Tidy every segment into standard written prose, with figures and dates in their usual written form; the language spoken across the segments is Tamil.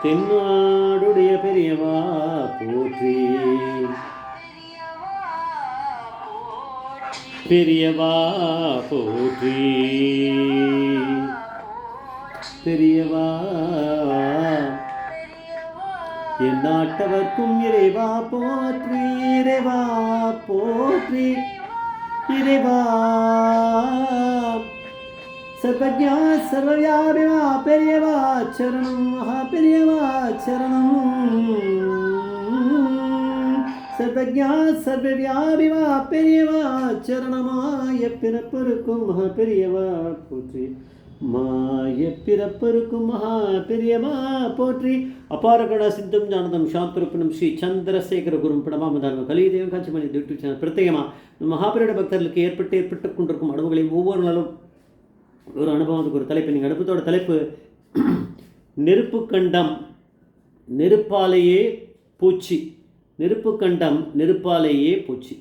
தென்னாடுடைய பெரியவா போற்றி, பெரியவா போற்றி, பெரியவா என் நாட்டவர்க்கும் இறைவா போற்றி, இறைவா போற்றி, இறைவா சர்வஜா சர்வவியாபிவா பெரியவா சரணம், மகா பெரியவா சரணம். சர்வஜா சர்வவியாபிவா பெரியவா சரணமாய பிறப்பருக்கும் மகா பெரியவா போற்றி, மாய பிறப்பருக்கும் மகா பெரியவா போற்றி. அபாரகண சித்தம் ஞானதம் சாந்தரூபணம் ஸ்ரீ சந்திரசேகர குரும் பிரணமாமதாரம் கலிதேவம் காட்சிமணி யூடியூப் சேனல் பிரத்யேகமாக மகாபெரியோட பக்தர்களுக்கு ஏற்பட்டு கொண்டிருக்கும் அனுபவங்களையும் ஒவ்வொரு நாளும் ஒரு அனுபவத்துக்கு ஒரு தலைப்பு. நீங்கள் அனுபவத்தோட தலைப்பு நெருப்பு கண்டம் நெருப்பாலேயே பூச்சி, நெருப்பு கண்டம் நெருப்பாலேயே பூச்சி.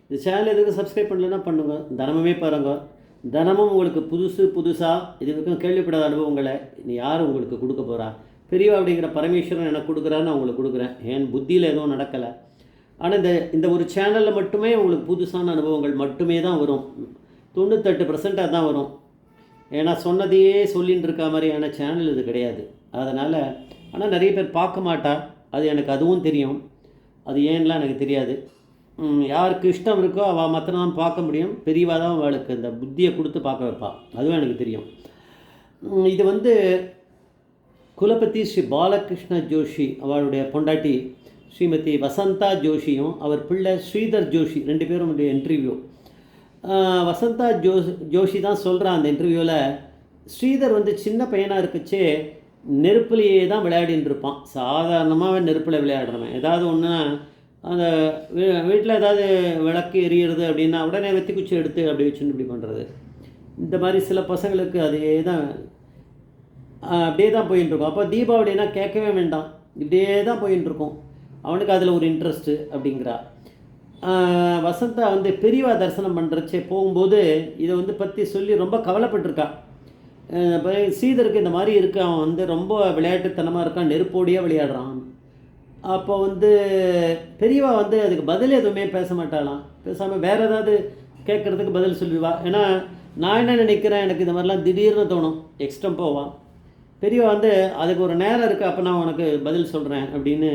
இந்த சேனல் எதுக்கு சப்ஸ்கிரைப் பண்ணலன்னா பண்ணுங்க, தினமுமே பாருங்க. தினமும் உங்களுக்கு புதுசாக இது வரைக்கும் கேள்விப்படாத அனுபவங்களை யார் உங்களுக்கு கொடுக்க போகிறா? பெரியவா அப்படிங்கிற பரமேஸ்வரன் எனக்கு கொடுக்குறான்னு அவங்களுக்கு கொடுக்குறேன். என் புத்தியில் எதுவும் நடக்கலை. ஆனால் இந்த ஒரு சேனலில் மட்டுமே உங்களுக்கு புதுசான அனுபவங்கள் மட்டுமே தான் வரும். 98% தான் வரும். ஏன்னா சொன்னதையே சொல்லின்னு இருக்க மாதிரியான சேனல் இது கிடையாது. அதனால் ஆனால் நிறைய பேர் பார்க்க மாட்டா, அது எனக்கு அதுவும் தெரியும். அது ஏன்லாம் எனக்கு தெரியாது. யாருக்கு இஷ்டம் இருக்கோ அவள் மாத்திரம் தான் பார்க்க முடியும். பெரியவா தான் அவளுக்கு இந்த புத்தியை கொடுத்து பார்க்க வைப்பாள், அதுவும் எனக்கு தெரியும். இது வந்து குலபதி ஸ்ரீ பாலகிருஷ்ண ஜோஷி அவளுடைய பொண்டாட்டி ஸ்ரீமதி வசந்தா ஜோஷியும் அவர் பிள்ளை ஸ்ரீதர் ஜோஷி 2 பேரும் இன்டர்வியூ. வசந்தா ஜோஷி தான் சொல்கிறான் அந்த இன்டர்வியூவில், ஸ்ரீதர் வந்து சின்ன பையனாக இருக்குச்சே நெருப்புலையே தான் விளையாடின்னு இருப்பான். சாதாரணமாகவே நெருப்பில் விளையாடுறவன். ஏதாவது ஒன்று அந்த வீட்டில் ஏதாவது விளக்கு எரியிறது அப்படின்னா உடனே வெத்தி குச்சி எடுத்து அப்படி வச்சுன்னு இப்படி பண்ணுறது. இந்த மாதிரி சில பசங்களுக்கு அதே தான் அப்படியே தான் போயின்னு இருக்கும். அப்போ தீபாவளினா கேட்கவே வேண்டாம், இப்படியே தான் போயின்னு இருக்கும். அவனுக்கு அதில் ஒரு இன்ட்ரெஸ்ட்டு அப்படிங்கிறா. வசந்தா வந்து பெரியவா தரிசனம் பண்ணுறச்சே போகும்போது இதை வந்து பற்றி சொல்லி ரொம்ப கவலைப்பட்டிருக்கா. ஸ்ரீதருக்கு இந்த மாதிரி இருக்குது, அவன் வந்து ரொம்ப விளையாட்டுத்தனமாக இருக்கான், நெருப்போடியாக விளையாடுறான். அப்போ வந்து பெரியவா வந்து அதுக்கு பதில் எதுவுமே பேச மாட்டாளாம். பேசாமல் வேறு ஏதாவது கேட்குறதுக்கு பதில் சொல்லுவா. ஏன்னா நான் என்ன நினைக்கிறேன், எனக்கு இந்த மாதிரிலாம் திடீர்னு தோணும், எக்ஸ்ட்ரம் போவான். பெரியவா வந்து அதுக்கு ஒரு நேரம் இருக்குது, அப்போ நான் உனக்கு பதில் சொல்கிறேன் அப்படின்னு.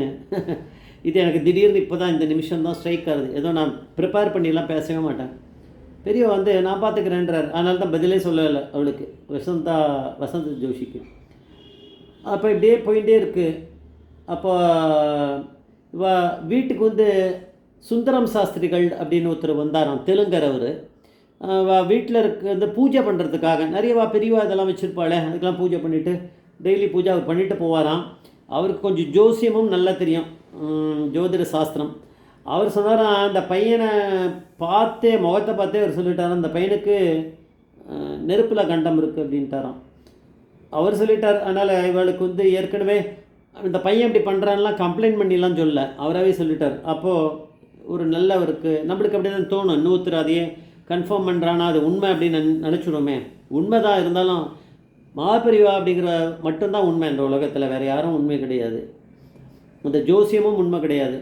இது எனக்கு திடீர்னு இப்போ தான் இந்த நிமிஷம் தான் ஸ்ட்ரைக் ஆகுது. ஏதோ நான் ப்ரிப்பேர் பண்ணிலாம் பேசவே மாட்டேன். பெரியவா வந்து நான் பார்த்துக்கிறேன்றார். அதனால தான் பதிலே சொல்லலை அவளுக்கு, வசந்த ஜோஷிக்கு. அப்போ இப்படியே போயிட்டே இருக்குது. அப்போ வீட்டுக்கு வந்து சுந்தரம் சாஸ்திரிகள் அப்படின்னு ஒருத்தர் வந்தாராம், தெலுங்கர். அவர் வீட்டில் வந்து பூஜை பண்ணுறதுக்காக நிறையவா பெரியவா இதெல்லாம் வச்சுருப்பாளே, அதுக்கெல்லாம் பூஜை பண்ணிவிட்டு டெய்லி பூஜை அவர் பண்ணிவிட்டு போவாராம். அவருக்கு கொஞ்சம் ஜோசியமும் நல்லா தெரியும், ஜோதிட சாஸ்திரம். அவர் சொன்னாராம், அந்த பையனை பார்த்தே முகத்தை பார்த்தே அவர் சொல்லிட்டாராம், அந்த பையனுக்கு நெருப்பில் கண்டம் இருக்குது அப்படின்ட்டாராம். அவர் சொல்லிட்டார். அதனால் இவளுக்கு வந்து ஏற்கனவே இந்த பையன் இப்படி பண்ணுறான்லாம் கம்ப்ளைண்ட் பண்ணிலாம் சொல்ல, அவராகவே சொல்லிட்டார். அப்போது ஒரு நல்லவருக்கு நம்மளுக்கு அப்படி தான் தோணும், இன்னொருத்தர் அதையே கன்ஃபார்ம் பண்ணுறான்னா அது உண்மை அப்படின்னு நினச்சிடுமே. உண்மை தான் இருந்தாலும் மகாபெரிவா அப்படிங்கிற மட்டும்தான் உண்மை இந்த உலகத்தில், வேறு யாரும் உண்மை கிடையாது. அந்த ஜோசியமும் உண்மை கிடையாது.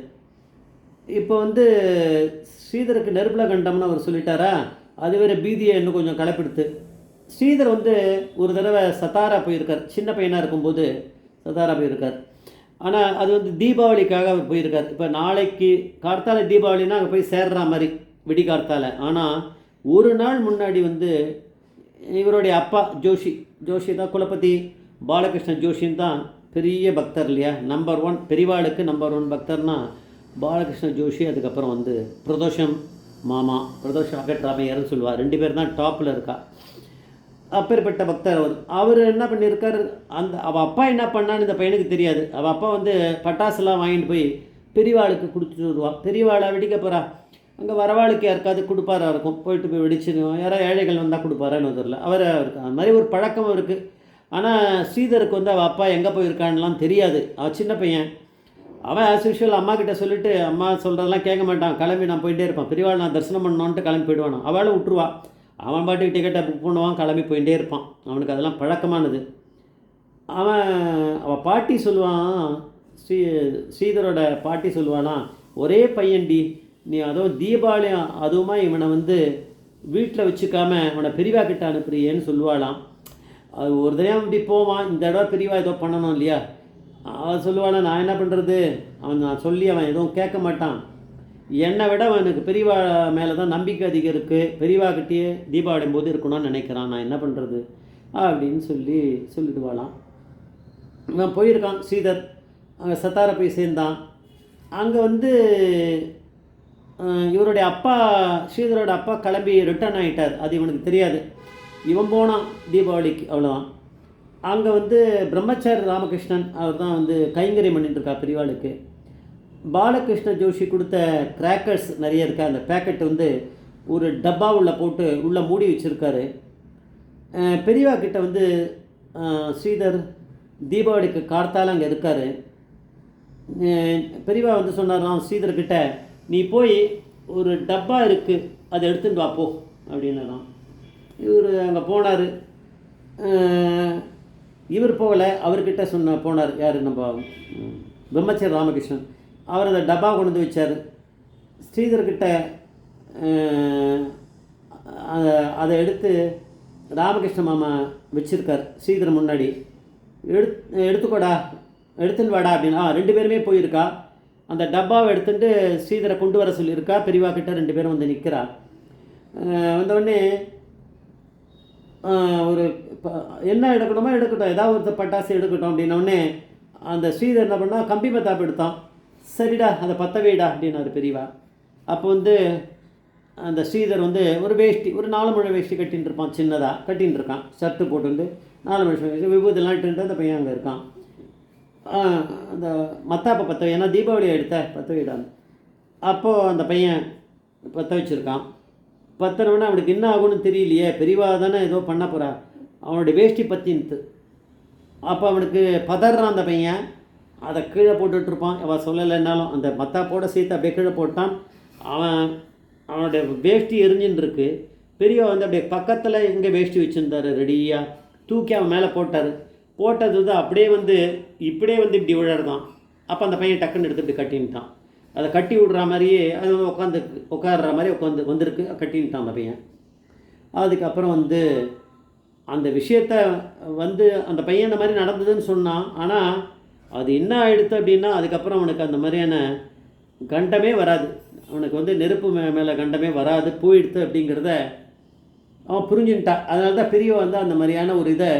இப்போ வந்து ஸ்ரீதருக்கு நெருப்பில் கண்டம்னு அவர் சொல்லிட்டாரா, அது வேறு பீதியை இன்னும் கொஞ்சம் களைப்பிடுத்து. ஸ்ரீதர் வந்து ஒரு தடவை சத்தாரா போயிருக்கார், சின்ன பையனாக இருக்கும்போது சத்தாரா போயிருக்கார். ஆனால் அது வந்து தீபாவளிக்காக அவர் போயிருக்கார். இப்போ நாளைக்கு கார்த்தால தீபாவளினா அங்கே போய் சேர்ற மாதிரி விடி கார்த்தால. ஆனால் ஒரு நாள் முன்னாடி வந்து இவருடைய அப்பா ஜோஷி தான் குலபதி பாலகிருஷ்ண ஜோஷின்னு தான் பெரிய பக்தர் இல்லையா, நம்பர் 1 பெரிவாளுக்கு நம்பர் 1 பக்தர்னா பாலகிருஷ்ண ஜோஷி. அதுக்கப்புறம் வந்து பிரதோஷம் அகட்ராமையர்னு சொல்லுவார். 2 பேர் தான் டாப்பில் இருக்கா. அப்பேற்பட்ட பக்தர் அவர் என்ன பண்ணியிருக்கார், அவள் அப்பா என்ன பண்ணான்னு இந்த பையனுக்கு தெரியாது. அவள் அப்பா வந்து பட்டாசுலாம் வாங்கிட்டு போய் பெரியவாளுக்கு கொடுத்துட்டு வருவாள். பெரியவாளை வெடிக்க போகிறா, அங்கே வரவாளுக்கு யாருக்காவது கொடுப்பாரா இருக்கும், போயிட்டு போய் வெடிச்சுடுவோம். யாராவது ஏழைகள் வந்தால் கொடுப்பாரான்னு தெரியல. அவருக்கு அது மாதிரி ஒரு பழக்கம் இருக்குது. ஆனால் ஸ்ரீதருக்கு வந்து அவள் அப்பா எங்கே போயிருக்கான்லாம் தெரியாது. அவள் சின்ன பையன். அவன் ஆஸ் யூஷுவல் அம்மா கிட்டே சொல்லிவிட்டு அம்மா சொல்கிறதெல்லாம் கேட்க மாட்டான், கிளம்பி நான் போயிட்டே இருப்பான். பெரியவாள் நான் தரிசனம் பண்ணோன்ட்டு கிளம்பி போயிடுவான். அவளும் விட்டுருவா. அவன் பாட்டுக்கு டிக்கெட்டை புக் பண்ணுவான், கிளம்பி போயிட்டே இருப்பான். அவனுக்கு அதெல்லாம் பழக்கமானது. அவன் அவள் பாட்டி சொல்லுவான், ஸ்ரீ ஸ்ரீதரோட பாட்டி சொல்லுவானா, ஒரே பையன்டி நீ அதுவும் தீபாவளி அதுவுமா இவனை வந்து வீட்டில் வச்சுக்காம அவனை பெரியவா கிட்ட அனுப்புறியேன்னு சொல்லுவாளாம். அது ஒரு தடவை இப்படி போவான், இந்த தடவை பெரியவா ஏதோ பண்ணணும் இல்லையா. அவன் சொல்லுவானா, நான் என்ன பண்ணுறது, நான் சொல்லி அவன் எதுவும் கேட்க மாட்டான், என்னை விட அவனுக்கு பெரியவா மேலே தான் நம்பிக்கை அதிகம் இருக்குது, பெரியவா கிட்டேயே தீபாவளி போது இருக்கணும்னு நினைக்கிறான், நான் என்ன பண்ணுறது அப்படின்னு சொல்லிடுவாளாம். இவன் போயிருக்கான் ஸ்ரீதர், அங்கே சத்தாரை போய் சேர்ந்தான். அங்கே வந்து இவருடைய அப்பா, ஸ்ரீதரோட அப்பா கிளம்பி ரிட்டர்ன் ஆகிட்டார், அது இவனுக்கு தெரியாது. இவன் போனான் தீபாவளிக்கு, அவ்வளோதான். அங்கே வந்து பிரம்மச்சாரி ராமகிருஷ்ணன் அவர் தான் வந்து கைங்கரியம் பண்ணிட்டுருக்கா பெரியவாளுக்கு. பாலகிருஷ்ண ஜோஷி கொடுத்த கிராக்கர்ஸ் நிறைய இருக்கா, அந்த பேக்கெட் வந்து ஒரு டப்பா உள்ள போட்டு உள்ளே மூடி வச்சுருக்காரு. பெரியவா கிட்ட வந்து ஸ்ரீதர் தீபாவளிக்கு கார்த்தால் அங்கே இருக்கார். பெரியவா வந்து சொன்னாராம் ஸ்ரீதர்கிட்ட, நீ போய் ஒரு டப்பா இருக்குது அதை எடுத்துகிட்டு வாப்போ அப்படின்னாராம். இவர் அங்கே போனார். இவர் போகலை, அவர்கிட்ட போனார் யார், நம்ம பிரம்மச்சாரி ராமகிருஷ்ணன். அவர் அந்த டப்பா கொண்டு வந்து வச்சார். ஸ்ரீதர்கிட்ட அதை எடுத்து ராமகிருஷ்ண மாமா வச்சுருக்கார் ஸ்ரீதர் முன்னாடி. எடுத்துக்கோடா, எடுத்துன்னு வாடா அப்படின்னா 2 பேருமே போயிருக்கா. அந்த டப்பாவை எடுத்துகிட்டு ஸ்ரீதரை கொண்டு வர சொல்லியிருக்கா. பெரியவா கிட்ட 2 பேரும் வந்து நிற்கிறா. வந்தவுடனே ஒரு என்ன எடுக்கணுமோ எடுக்கட்டும், ஏதாவது ஒரு பட்டாசு எடுக்கட்டும் அப்படின்னோடனே அந்த ஸ்ரீதர் என்ன பண்ணால் கம்பி மத்தாப்பு எடுத்தான். சரிடா அதை பற்ற வைடா அப்படின்னாரு பெரியவா. அப்போ வந்து அந்த ஸ்ரீதர் வந்து ஒரு வேஷ்டி, ஒரு 4 முழ வேஷ்டி கட்டின்னு இருப்பான், சின்னதாக கட்டின்னு இருக்கான், ஷர்ட்டு போட்டு 4 முழ வேஷ்டி விபூதெல்லாம் இட்டுன்ட்டு அந்த பையன் அங்கே இருக்கான். அந்த மத்தாப்பை பற்ற, ஏன்னா தீபாவளி எடுத்த பற்ற வைடான்னு. அப்போது அந்த பையன் பற்ற வச்சுருக்கான். பற்றினோடனே அவனுக்கு என்ன ஆகும்னு தெரியலையே, பெரியவா தானே ஏதோ பண்ண போகிறா, அவனுடைய வேஷ்டி பற்றின்ட்டு. அப்போ அவனுக்கு பதறான் அந்த பையன். அதை கீழே போட்டுட்ருப்பான், அவள் சொல்லலைன்னாலும் அந்த மத்தாப்போட சேர்த்து அப்படியே கீழே போட்டான். அவனுடைய வேஷ்டி எரிஞ்சுன்னு இருக்கு. பெரியவா வந்து அப்படியே பக்கத்தில் எங்கே வேஷ்டி வச்சுருந்தார் ரெடியாக தூக்கி அவன் மேலே போட்டது வந்து அப்படியே வந்து இப்படியே வந்து இப்படி விழறதான். அப்போ அந்த பையன் டக்குன்னு எடுத்து இப்படி கட்டின்ட்டான். அதை கட்டி விடுற மாதிரியே அது உட்கார்ற மாதிரி வந்திருக்கு, கட்டின்ட்டான் அந்த பையன். அதுக்கப்புறம் வந்து அந்த விஷயத்த வந்து அந்த பையன் இந்த மாதிரி நடந்ததுன்னு சொன்னான். ஆனால் அது என்ன ஆகிடுது அப்படின்னா அதுக்கப்புறம் அவனுக்கு அந்த மாதிரியான கண்டமே வராது, அவனுக்கு வந்து நெருப்பு மேலே கண்டமே வராது, போயிடுது அப்படிங்கிறத அவன் புரிஞ்சுட்டான். அதனால தான் பெரியவா வந்து அந்த மாதிரியான ஒரு இதை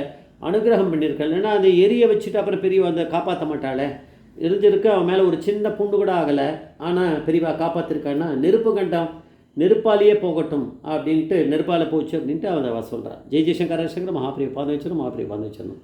அனுகிரகம் பண்ணியிருக்காள். ஏன்னா அதை எரிய வச்சுட்டு அப்புறம் பெரியவா வந்து காப்பாற்ற மாட்டாளே, எரிஞ்சிருக்கு, அவன் மேலே ஒரு சின்ன புண்டு கூட ஆகலை, ஆனால் பெரியவா காப்பாற்றிருக்கான்னா நெருப்பு கண்டம் நெருப்பாலேயே போகட்டும் அப்படின்ட்டு நெருப்பால் போச்சு அப்படின்ட்டு அவன் சொல்கிறான். ஜெய் ஜெய்சங்கர மகாபிரிய பாதம் வச்சிடணும், மகாபிரிய பாதம் வச்சிடணும்.